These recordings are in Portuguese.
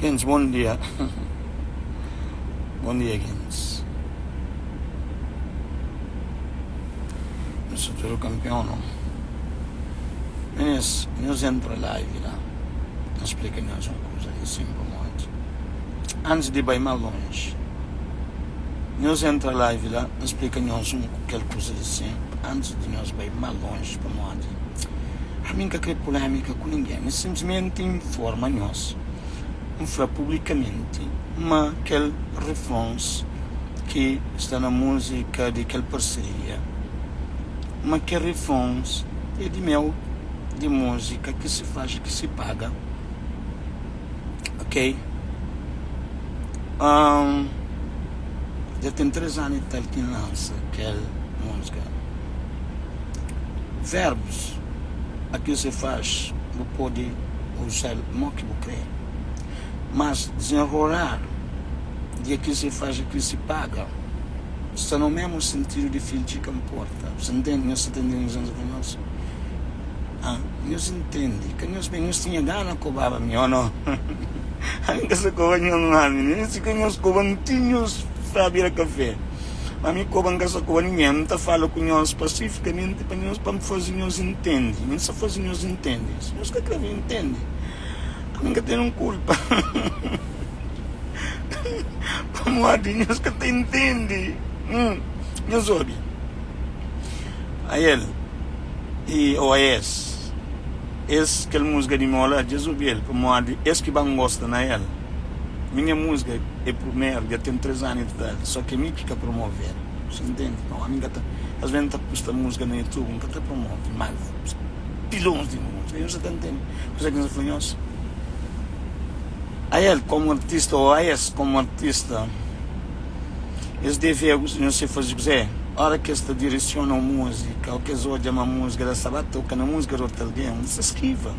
Gens, bom dia. Bom dia, Gens. Eu sou todo campeão, não? Mas, nós entramos live lá. Explica-nos uma coisa de simples, antes de ir mais longe. Nós entramos live lá, explica-nos qualquer coisa de simples, antes de nós ir mais longe, para nós. A minha que é polêmica com ninguém, mas simplesmente informa-nos. Publicamente, mas aquele refrões que está na música de aquela parceria, mas que refrões é de meu, de música que se faz, que se paga, ok? Já tem 3 anos e tal que lança aquela música. Verbos a que se faz, não pode usar, não que vou crer. Mas desenrolar de que se faz, que se paga, está no mesmo sentido de filho que importa. Você entende? Nós entendemos nós. Nós entendemos que nós tinha gana com o baba meu, não? A minha casa com o banho não há, nós tínhamos com bantinhos para beber café. Mas a minha casa com o banho não está falando com nós pacificamente para nós para fazer nós entender. Não se fazer nós entender. Nós que queremos entender. Nunca tem culpa. Como a Deus que te entende. Não soube. A ele. E o esse que a música de mola, Jesus ele. Como a esse que bem gosta na ele. Minha música é primeiro, já tem 3 anos de idade. Só que a mim fica promover. Você entende? Não, a mim está. Às vezes está posta música no YouTube, nunca está promover. Mas pilões de música. Não se entende. Coisa que não se faz. A ele como artista, ou a esse como artista, eles devem não sei fazer dizer, a hora que esta direciona a música, ou que eles olham a música da Sabata, toca na música de outro alguém, se esquiva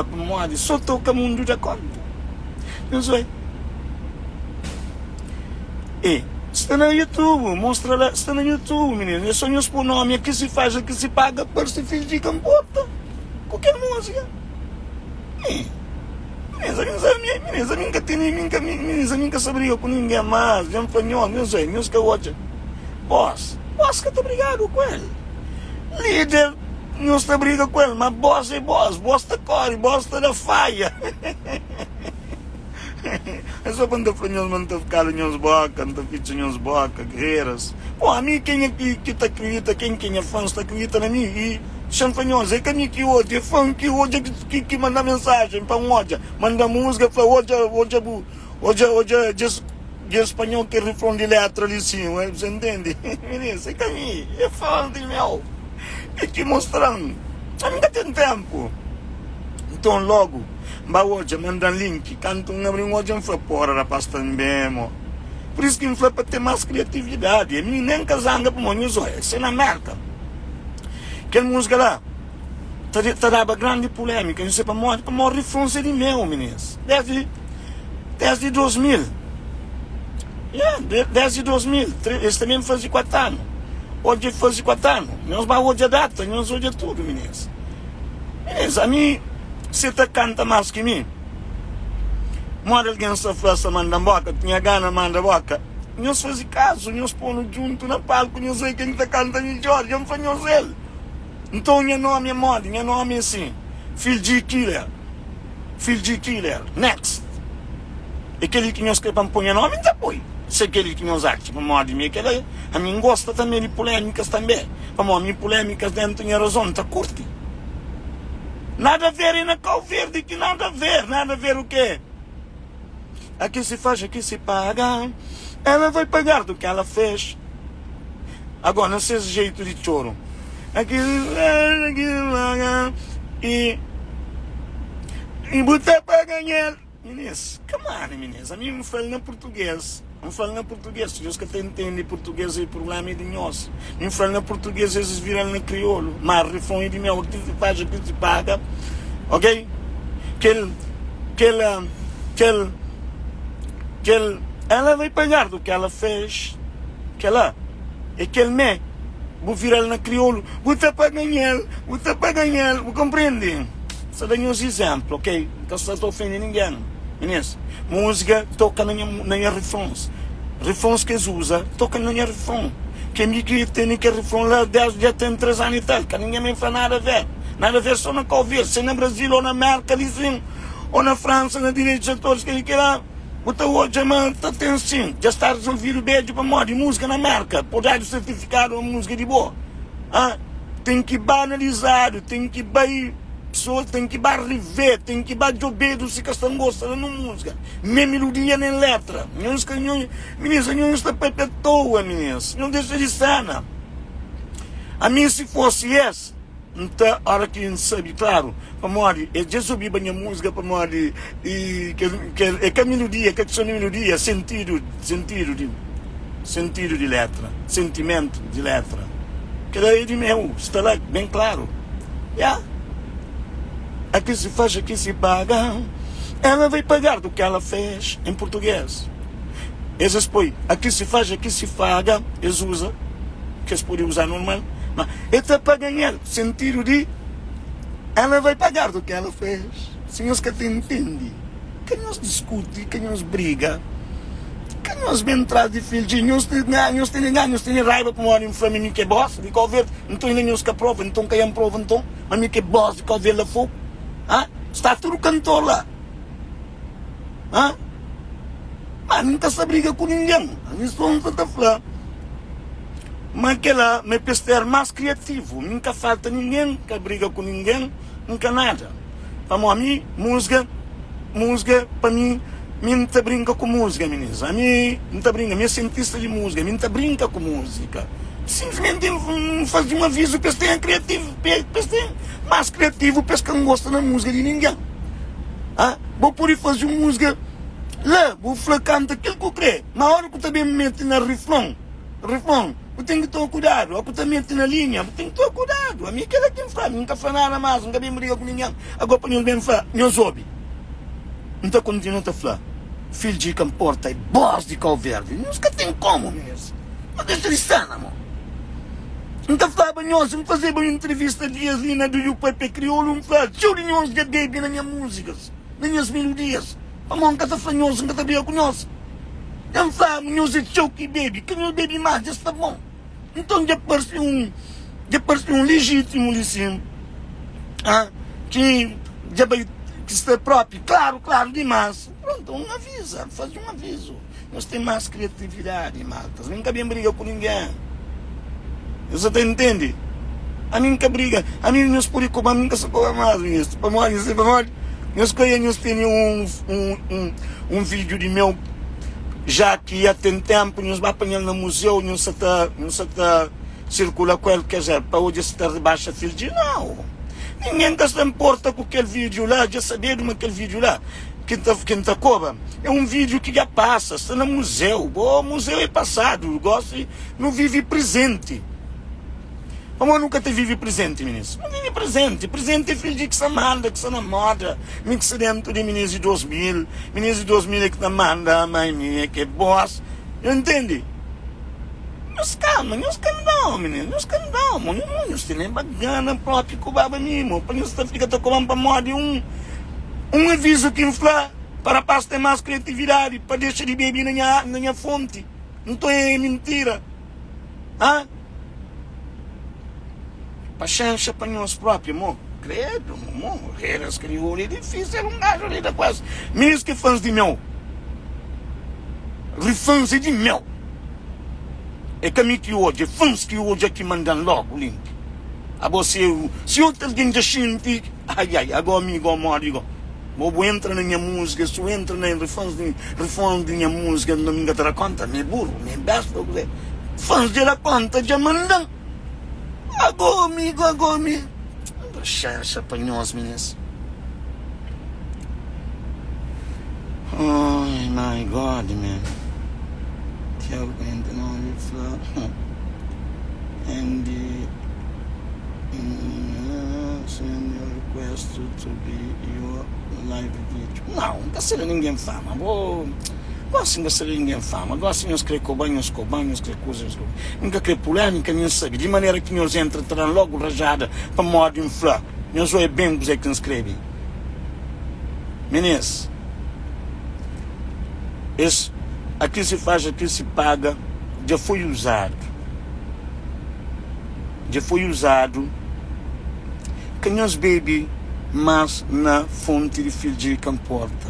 para moda, só toca o mundo da conta, não sei. E está no YouTube, mostra lá, está no YouTube, menino, é só nos por nome, aqui se faz, aqui se paga, para se fingir que importa, qualquer música. Meninas, nunca se briga com ninguém mais. Já me falhou, não sei, meus que hoje. Boss que está brigado com ele. Líder, não está briga com ele, mas boss é boss está corre, boss está da faia. É só quando eu falho, não está ficando nos boca, não está ficando nos boca, guerreiras. Pô, a mim, quem é que está acredita, quem é fã, está acredita na mim e. Chanfanhosa, é que a mim que hoje é fã que hoje que manda mensagem para hoje, manda música para hoje de espanhol que refrão de letra ali sim, você entende? Menina, é que a mim é fã de meu, é que mostrando, a mim tem tempo, então logo, hoje manda link, canto hoje não foi porra da pasta mesmo, por isso que não foi para ter mais criatividade, a mim nem casanga para mim, isso é na merda. Aquela música lá está dando grande polêmica, não sei para morrer refrões de meu, meninas. Desde 2000. Desde 2000. Eles também fazem 4 anos. Hoje fazem 4 anos. Nós vamos hoje a data, nós hoje tudo, meninas. Meninas, a mim, você canta mais que mim. Mora alguém só faz manda boca, tinha gana, manda boca. Nós fazemos caso, nós pomos junto na palco, nós sei quem está cantando melhor, eu não faço ele. Então, meu nome é moda, meu nome é assim, Phil G. Killer, next. E aquele que nós queremos pôr nome, então põe. Se aquele que nós achamos, para moda, a mim gosta também de polêmicas também. Para mim, polêmicas dentro da razão, está curte. Nada a ver na Cal Verde, que nada a ver o quê? Aqui se faz, aqui se paga, ela vai pagar do que ela fez. Agora, não sei esse jeito de choro. E botar para ganhar. Meninas, come on, meninas. A mim não falo na português. Não falo na português. Se Deus que até entende português, o problema é de nós. Não falo na português, eles viram na crioulo. Mas refrão de meu, que se faz, que se paga. Ok? Ela vai pagar do que ela fez. É que ele me. Vou virar na crioulo, vou para ganhar, compreende? Só dá uns exemplos, ok? Não estou ofendendo ninguém. Meninas, música toca na refrões. Refrões que eles usam, toca na refrão. Que a minha que tem que refrão lá desde já tem 3 anos e tal, que ninguém me faz nada a ver. Nada a ver só na Covid, se na Brasil ou na América, dizem, ou na França, na direitos de atores, que ele quer. Então hoje está tem sim, já está resolvido o beijo para morrer de música na América, por dar o certificado a música de boa. Ah, tem que banalizar, tem que pessoas têm que rever, tem que obedecer se que estão gostando de música, nem melodia nem letra. Meninas, não está perpetua, meninas, não deixa de cena. A mim se fosse esse, então, a hora que a gente sabe, claro, para morrer, eu já subi a minha música para morrer, e que a melodia, que a melodia, sentido de letra, sentimento de letra. Que daí de meu, está lá bem claro. Yeah. Aqui se faz, aqui se paga. Ela vai pagar do que ela fez em português. Eles põem, aqui se faz, aqui se paga. Eles usam, que eles podem usar normal. Mas é para ganhar sentido de ela vai pagar do que ela fez. Senhores que te entendem. Que nós discute, que nós briga. Que nós bem atrás de filhos, nós têm raiva para morrer em família que é boss, de qual ver, então ainda nós que aprova, então quem aprova, então, mas me que é boss, de qual ver lá fogo. Ah? Está tudo cantor lá. Ah? Mas nunca se briga com ninguém. Isso não está falando. Mas que lá me pester mais criativo. Nunca falta ninguém que briga com ninguém. Nunca nada. Para mim, música, para mim não brinca com música, meninas. A mim não brinca. Minha cientista de música, não brinca com música. Simplesmente faz um aviso para ser criativo, para ser mais criativo, para que não gosta da música de ninguém. Ah? Vou poder fazer uma música lá, vou canta aquilo que eu quero. Na hora que eu também me meto na refrão, eu tenho que tomar cuidado. Eu também meto na linha, eu tenho que tomar cuidado. A minha que ela tem que falar, nunca faz nada mais, nunca bem briga com ninguém. Agora para nós bem falar, nós ouve. Então continua a falar, filho de Camporta e boss de Calverde, nós que tem como mesmo. Não deixa de cena, amor. Nunca falava nós, não fazia uma entrevista de Aslina do UPP Crioulo, não falava, eu nem os baby nas minhas músicas, nas minhas melodias. A mão nunca está falando, nunca está bem com nós. Não falava, nós é choky baby, que não baby mais, já está bom. Então já parece um legítimo, assim, que já vai, que está próprio, claro, demais. Pronto, faz um aviso. Nós temos mais criatividade, maltas, nunca bem briga com ninguém. Você entende? A mim nunca briga, a mim não se pode cobrar, nunca se cobra mais isso. Para morrer, nós temos um vídeo de meu, já que há tem tempo, nós vamos apanhar no museu, não se está circula com ele, quer dizer, para hoje se está rebaixa filho de não. Ninguém se importa com aquele vídeo lá, já sabia de aquele vídeo lá. Quem está cobra, é um vídeo que já passa, está no museu. O museu é passado, eu gosto de não vive presente. Como nunca te vive presente, meninos? Não vive presente. Presente é filho de que se manda, que se namora. Me que se dentro de meninos de 2000. Meninos de 2000 é que te manda, mãe minha, que é boss. Entende? Nós calma, não, meninos. Nós calma, nós temos bagana própria que o baba mimo. Para nós ficar tocando para morrer um aviso que infla para paz ter mais criatividade, para deixar de beber na minha fonte. Não estou é mentira. Ah? Paciência para nós próprios, amor. Credo, amor. Eras crioulo é difícil, era um gajo ali da quase. Mesmo que fãs de mel. Refãs de mel. É que a mim que hoje, fãs que hoje aqui mandam logo o link. A você, se outro alguém já sente, agora amigo, amigo. Vou entrar na minha música, se eu entro na refãs de minha música, não me dá conta, me burro, me besta. Fãs de la conta já mandam. Agora, amigo. Paciência para nós, meninas. Oh, my God, man. Tell them to know you flow. And send your request to be your live video. Não está ninguém fama. Gosto de ser ninguém fama, gosto de nós querer cobanhos, querer coisas, nunca querer polêmica, nem saber, de maneira que nós entrarão logo rajada para morrer de inflar. Eu sou bem você que escreve. Meninas, aqui se faz, aqui se paga, já foi usado. Já foi usado. Que nós bebe mais na fonte de filho de comporta.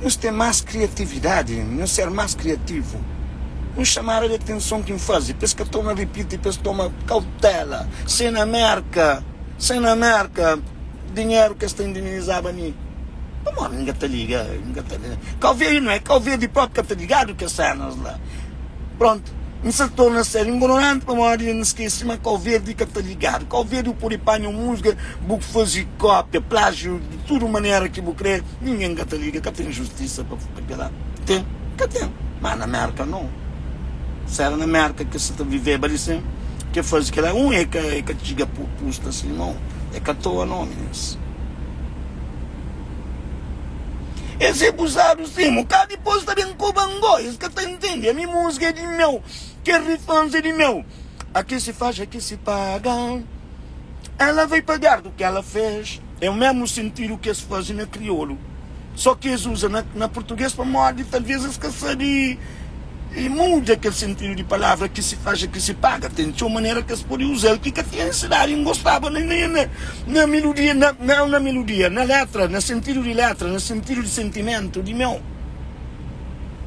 Nós temos mais criatividade, nós ser mais criativo. Não chamar a atenção que faz, pensa que toma repite, pensa que toma cautela, sem na merca, dinheiro que está indemnizado ali. Como ninguém te liga, Calveiro não é, Calveiro de próprio que está ligado que cenas lá. Pronto, não se torna ser ignorante, para uma não esquece, mas Calveiro que está ligado. Calveiro por apanhar música, vou fazer cópia, plágio, de toda maneira que vou crer, ninguém que te liga, que tem justiça para pegar. Tem, mas na merca não. Se era na merca que se está vivendo, assim, que faz aquilo, é que diga por custo assim, não. É que à toa não, meninos. Esse é abusado, sim. Cá depois também com bangóis, que tu entende? A minha música é de meu, que refãs é de meu. Aqui se faz, aqui se paga. Ela vai pagar do que ela fez. É o mesmo sentido que se faz na crioulo. Só que eles usam na português para morrer, talvez esquecer de... E muda aquele sentido de palavra que se faz, que se paga. Tem de uma maneira que se pode usar, que tinha necessidade, não gostava nem na melodia, não na melodia, na letra, no sentido de letra, no sentido de sentimento, de meu.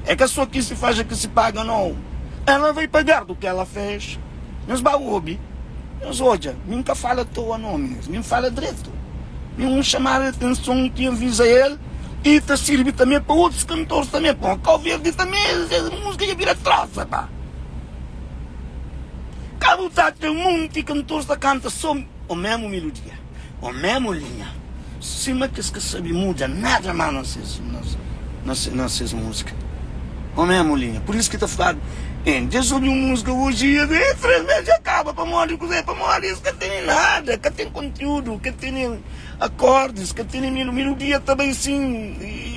É que só que se faz, que se paga, não. Ela vai pagar do que ela fez. Mas baúbi, mas olha, nunca fala à toa, não, nem fala direito. Não chamar a atenção que avisa ele. E te serve também para outros cantores também, para o Calverde também, a música já vira troça, pá. Cabo tá tem um monte de cantores que cantam só a mesma melodia, a mesma linha. Cima que se sabe muda, nada mais nessas músicas. A mesma linha. Por isso que está falando, Deus ouve uma música hoje e 3 meses acaba para morrer, para morrer, isso que tem nada, que tem conteúdo, que tem acordes, que tem melodia também sim,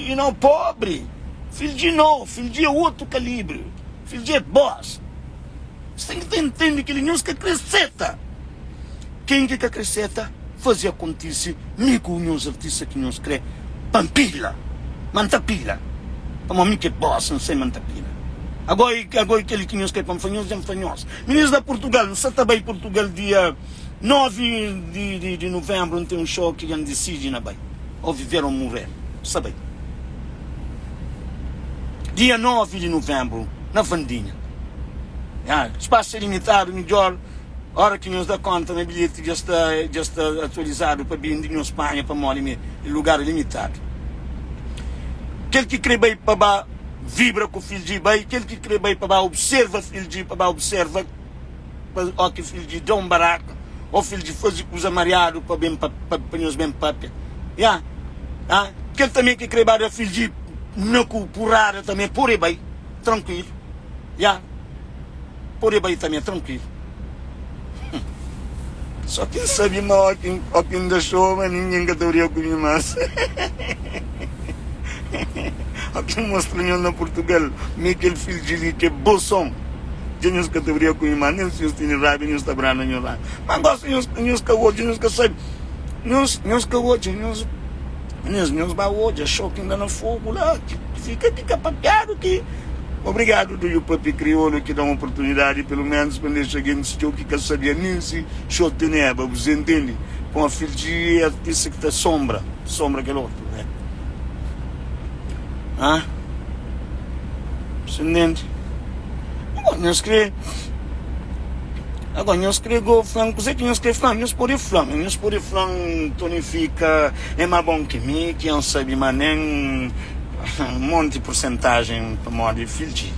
e não pobre. Filho de outro calibre, filho de boss. Você tem que entender que ele não se acrescenta. Quem que acrescenta? Fazia acontecer, nem com os artistas que nos crê, pampila, mantapila. Para mim que é boss, não sei mantapila. Agora aquele que nos quer para fanhosos é fanhosos. Meninos da Portugal, não sei também Portugal dia 9 de novembro, tem um show que decide na Bahia. Ou viveram morrer, sabe? Dia 9 de novembro, na Vandinha. Espaço limitado, melhor. Hora que nos dá conta, o bilhete já está atualizado para vir de Espanha, para morar em lugar limitado. Aquele que crê bem para vibra com o filho de bem, aquele que crê bem para observa o filho de para observa o que o filho de Dom Baraca, ou filho de fazer coisa mareado para bem para os bem papel. Aquele também que crê bem o filho de não curada também, por aí bem, tranquilo. Por aí bem também, tranquilo. Só quem sabe mal, quem deixou, mas ninguém categoria comigo mais. Aqui mostrando na Portugal, aquele filho de que é bom som. Já nos categoria com o nem se os tem raiva, nem os tabrana, nem lá. Mas gosto de nos cagotes, nos que sabe. Nos cagotes, nos baús, achou que ainda no fogo lá, fica papiado que. Obrigado do papi crioulo que dá uma oportunidade, pelo menos quando eu cheguei no sítio que sabia nem se show de neba, você entende? Com a filha de artista que está sombra aquele outro, né? Você entende? Agora não escrevo flan, você que não escreve flan, não escreve flan, tonifica, é mais bom que mim, que não sabe, mas nem um monte de porcentagem para modo de filho.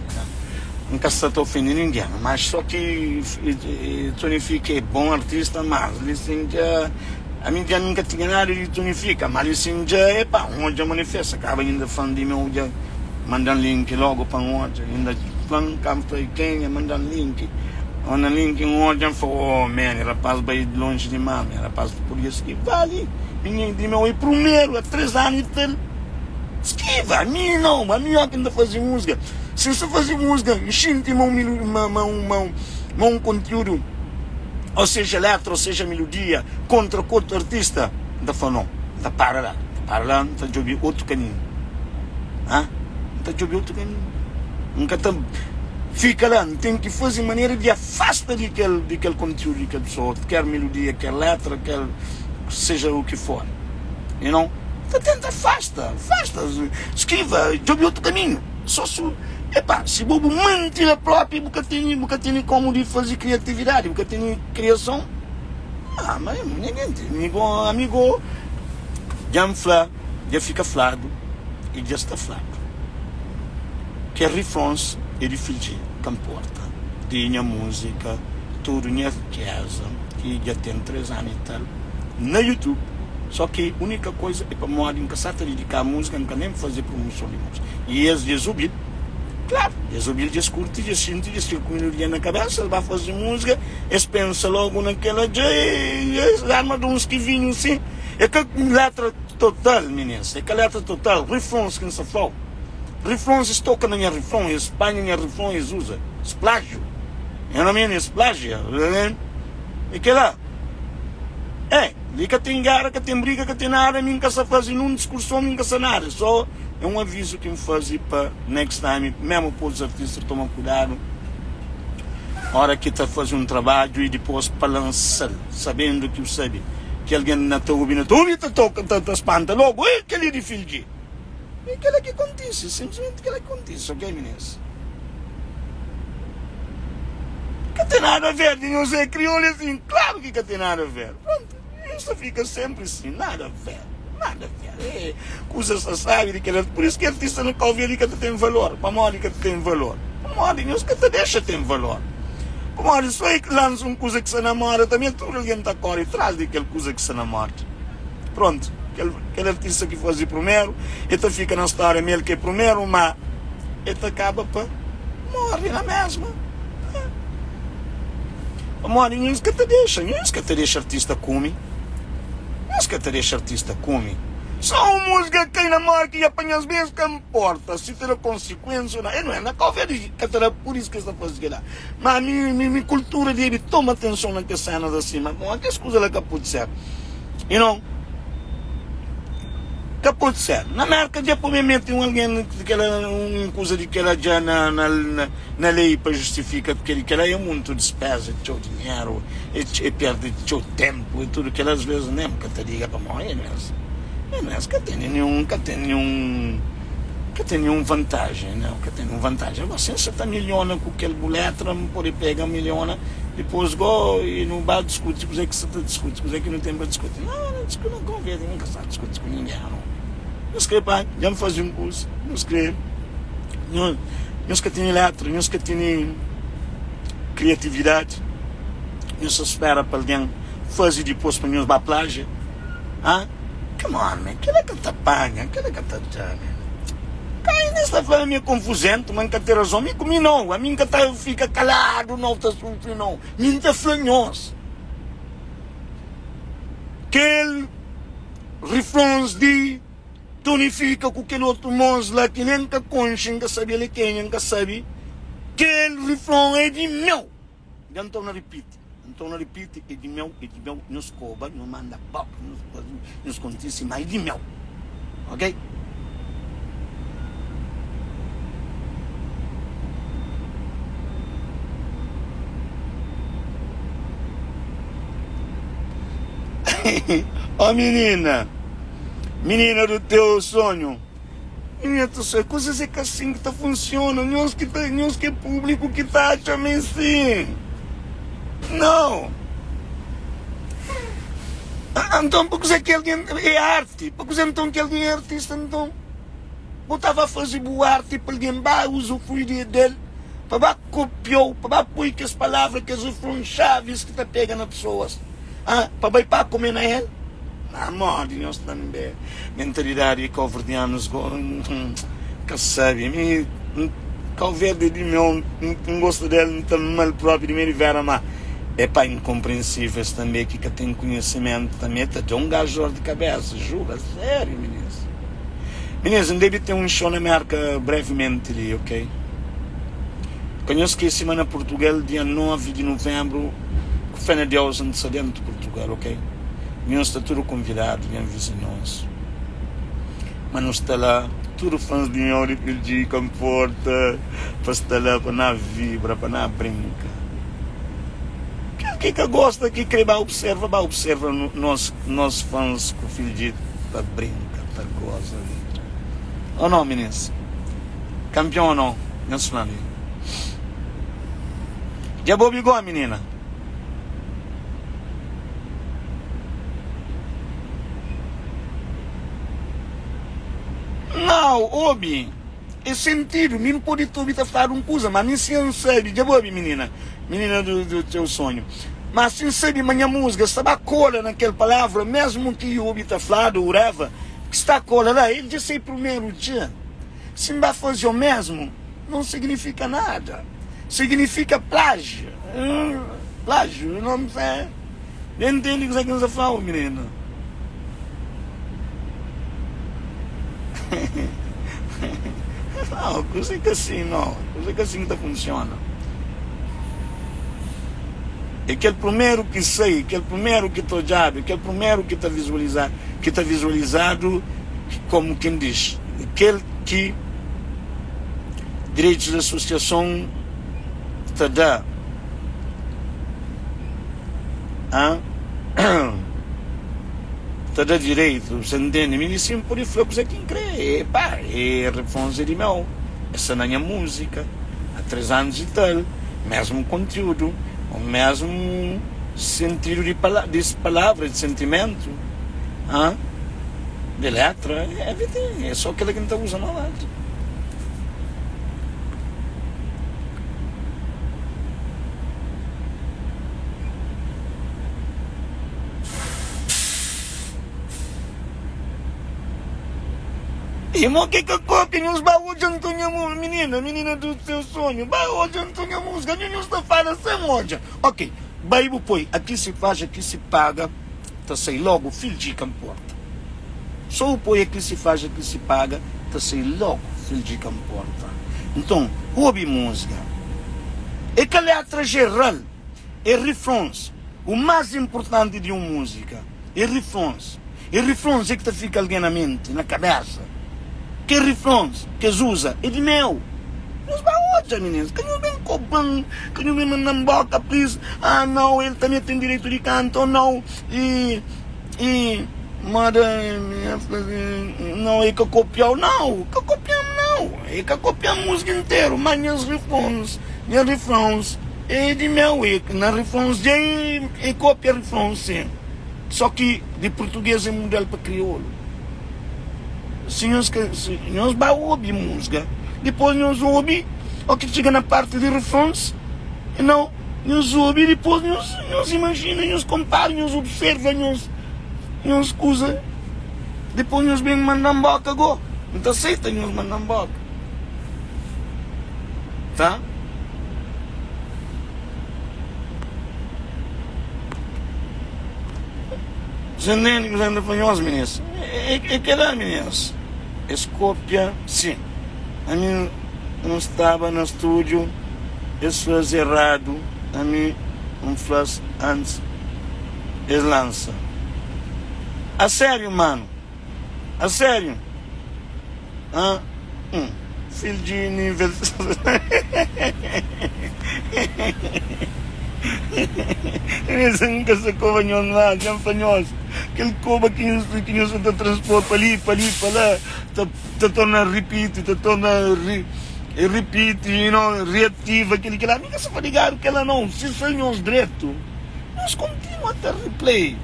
Nunca se está ofendendo ninguém, mas só que tonifica é bom artista, mas a mim já nunca tinha nada de tonifica, mas assim já é pá, onde manifesta, acaba ainda falando de meu, já mandando link logo para onde, ainda falando que quem mandando link. Manda link onde eu falo, man, rapaz vai longe de mim, rapaz por isso que vale, ninguém de meu, e primeiro, há 3 anos esquiva, a mim não, a mim que ainda fazia música. Se você fazer música, enchente um conteúdo, ou seja letra, ou seja melodia, contra outro artista, Da falou, não, da para lá, tá jogando outro caminho. Tá jogando outro caminho. Nunca tá, fica lá, tem que fazer maneira de afastar daquele conteúdo que a pessoa, quer melodia, quer letra, quer seja o que for. You know? Tenta, afasta, esquiva, jogue outro caminho. Só se, se bobo mentira própria, nunca tem como de fazer criatividade, nunca tem criação. Mas ninguém tem. Amigo, já fica flado e já está flado. Que refrões e de filho que importa. Tinha música, tudo em casa, que já tem 3 anos e tal, na YouTube. Só que a única coisa é para moda, nunca se dedicar à música, nunca nem fazer promoção de música. E eles ouviram, claro, eles ouviram, eles curtem, eles sentem, eles ficam com melodia na cabeça, eles vão fazer música, eles pensam logo naquela, arma de uns que vinham assim. É que letra total, meninas, é que letra total, refrões que não se falam. Refrões, eles tocam na minha refrão, eles apanham na refrão, eles usam, eles plágio. Eu não me eles plágio, e que lá. Que tem guerra, que tem briga, que tem nada, nunca se faz nenhum discurso, nunca se nada. Só é um aviso que me faz para next time, mesmo para os artistas tomar cuidado. A hora que está fazendo um trabalho e depois para lançar, sabendo que sabe que alguém não está ouvindo, está espanta logo, que ele é de filho. E aquilo que acontece, simplesmente aquilo que acontece, ok, meninas? Que tem nada a ver, não sei, crioulo assim, claro que tem nada a ver. Pronto. Isso fica sempre assim, nada a ver. Coisa só sabe, por isso que a artista não pode ver que tem valor, para morrer que tem valor. Para morrer, não que te deixa ter valor. Para morrer, só é que lança uma coisa que se namora, também tudo alguém está correndo atrás daquela coisa que se namora. Pronto, aquele artista que faz primeiro, ele fica na história mesmo que é primeiro, mas ele acaba para morrer na mesma. Para morrer, não é que te deixa artista come. Mas que te deixa artista come. Só uma música que cai na marca e apanha as mesmas que importa. Se terá consequência ou não. Não é na cover que terá por isso que está fazendo lá. Mas a minha cultura dele toma atenção na cena de cima. Bom, que coisa lá que pode ser. You know? Que pode ser. Na marca já pode meter alguém uma coisa de que ela já na lei para justificar porque ela é muito despesa, teu dinheiro, e perde teu tempo e tudo que ela às vezes nem que te liga para morrer mesmo. Mas que tem nenhum vantagem, não? Que tem uma vantagem. Você 60 milhões com aquele boleto, pode pegar 1 milhão, depois go e não vai discutir, coisa que você discute, coisa que não tem para discutir. Não discute, não convém, nunca sabe discutir com ninguém, não. Não escreve, já me fazia um curso, não escreve. Não que tem letra, não que tem criatividade. Não se espera para alguém fazer depois para nós para a playa. Come on, man, aquilo é que te apanha, aquilo é que te chama. Cai nesta fala minha confusão, mas que ter razão, me comi não, a mim que fica calado, não está sofrendo, não. Me está flanhoso. Aquele refrões de tonifica com aquele outro moço lá que nem que concha, que sabe ele quem, que sabe. Aquele refrão é de meu. Então não repite. É de meu, nos cobra, nos manda pau, nos acontece, mas é de meu. Ok? Ó menina do teu sonho, menina, tu sei, coisas é que assim que tá funcionando, não que é público que tá achando assim. Não. Então, porque é que alguém é arte, porque então que alguém é artista, então botava a fazer boa arte para alguém vai usufruir dele, para copiar, para pôr que as palavras, que as chaves que tá pegando as pessoas, para comer na ele. Amor, nós também mentalidade calverdianos que sabe, calverde de meu não gosto dele, não está mal próprio de mim vera, mas é para incompreensíveis também que tem conhecimento também, está de um gajo de cabeça, jura, sério, meninas. Meninas, não deve ter um show na marca brevemente ali, ok? Conheço que semana Portugal, dia 9 de novembro, com fé na Deus, antecedente de Portugal, ok? nós está tudo convidado, vem vizinhos. Mas nós está lá, tudo fãs de nós, de comporta, para estar lá, para não vibra, para não brinca. Quem que gosta, que quer observa nós fãs com o filho de para brinca, para goza. Ou não, meninas? Campeão ou não? Não se lembra. Já bobigou, menina? Não, Obi, é sentido, não pode tu estar falando coisa, mas me sincero, já Obi, menina do teu sonho. Mas sincero, minha música, estava cola naquela palavra, mesmo que o Obi está falando, o Reva, que está cola lá, ele disse aí primeiro dia. Se não vai fazer o mesmo, não significa nada. Significa plágio. Plágio, não sei. Nem entende o que você fala, menina. Não, coisa que assim não. Coisa que assim não funciona. É aquele primeiro que sei, aquele primeiro que estou olhado, aquele primeiro que está visualizado, como quem diz, aquele que direitos da associação te dá. Te dá direito, você entende? Me sempre foi coisa que crê. Pá, é refonse de meu. Essa não é música. Há 3 anos e tal. Mesmo conteúdo. O mesmo sentido de palavra, de sentimento. De letra. É só aquela que não está usando a letra. Irmão, que copia os baús de Antônio, menina do teu sonho, baú de Antônio música, não está falando sem moja. Ok, baú põe, aqui se faz, aqui se paga, tá sei logo, filho de camporta. Só o põe aqui se faz, aqui se paga, tá sei logo, filho de camporta. Então, houve música. É que a letra geral, é refrões. O mais importante de uma música é refrões. E refrões é que fica alguém na mente, na cabeça. Que refrões que usa é de meu. Os baús, meninos, que não vem cobrando, que não vem mandando boca, please. Ah, não, ele também tem direito de canto, não. Não, é que copiou, não. Que copiamos, não. É que copiamos a música inteira, mas os refrões, é de meu, na refrões, é cópia refrões, sim. Só que de português é modelo para crioulo. Se nós vamos ouvir música, depois nós ouvimos, o que chega na parte de refrões, não, nós ouvimos, depois nós imaginamos, nós comparamos, nós observamos, nós coisa, depois nós vem mandando boca agora, não aceita nós mandando boca, tá? Você nem anda para nós, meninos, é que lá, meninos. Escópia, sim. A mim não estava no estúdio, isso é errado. A mim não faz antes, eles lançam. A sério, mano. A sério. Filho de nível. Eles nunca se covam nada, já fanhoso. Aquele coba que nós está transpor para ali, para lá, te torna repeat, reativo, aquele que lá, nunca se vai ligar que ela não, se sonhos direto, nós continuamos a ter replay.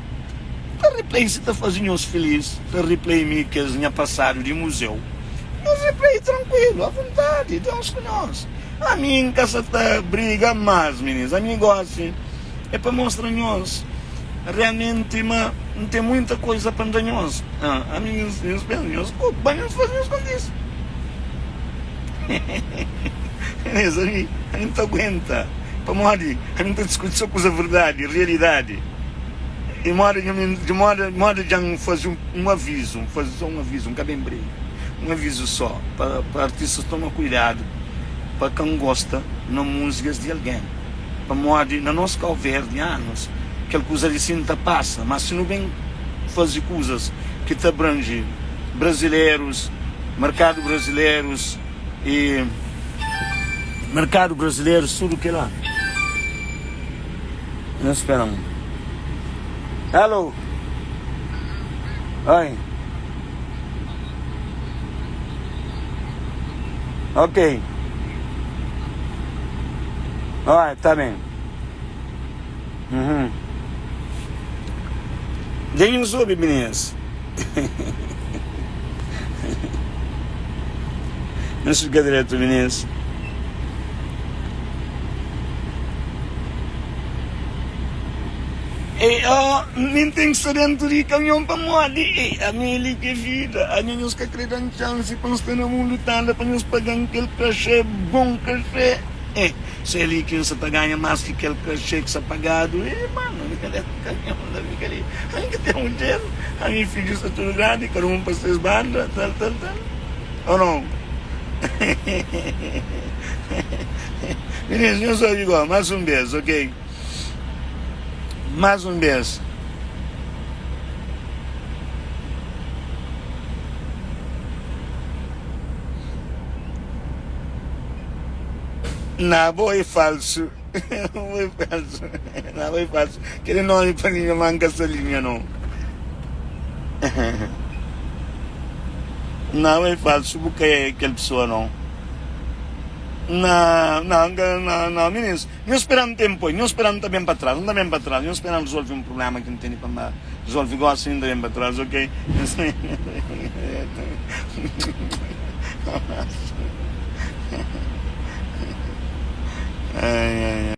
Ter replay se está fazendo nós felizes, ter replay me que tinha passado de museu. Nós replay tranquilo, à vontade, Deus com nós. A mim em casa está briga mais, meninos, a mim gosta, é para mostrar nós. Realmente, mas não tem muita coisa para dar nós. A mim, nós fazemos com isso. A gente não aguenta. Para morrer, a gente discute só com a verdade, a realidade. E moda já fazer um aviso, fazer só um aviso, um cabembre. Um aviso só, para artistas tomar cuidado, para quem gosta nas músicas de alguém. Para morrer, na nossa Cabo Verde, anos. Aquela coisa de cinta passa, mas se não vem fazer coisas que te abrangem brasileiros, mercado brasileiros e mercado brasileiro, tudo que lá. Não espera. Hello. Oi. Ok. Alright, tá bem. Quem não soube, meninas? Não fica direto, meninas. Minting sedang turi kami yung pamwadi. Amili ke vida. Ano yung kakredansyan si Panstana Mulutanda, panyos pagangkil kashe, bong kashe. Selikin sa taganya mas kikel kashe sa pagado. Mano, nikalit kanya mo labi kali. Ang katiyang dyan. Ang ifigyo sa tulad, karumong pastes banda, tal. Oh no. Meninas, não sou igual, mais um beijo, ok? Mais um beijo. Não, boy falso. Boy falso. Não, boy falso. Que não é para ninguém manca essa linha, não. Não, é falso, porque é aquela pessoa, não. Não, meninos, não esperando tempo, não esperando também para trás, não esperando resolver um problema que não tem para resolver igual assim também para trás, ok? Ai.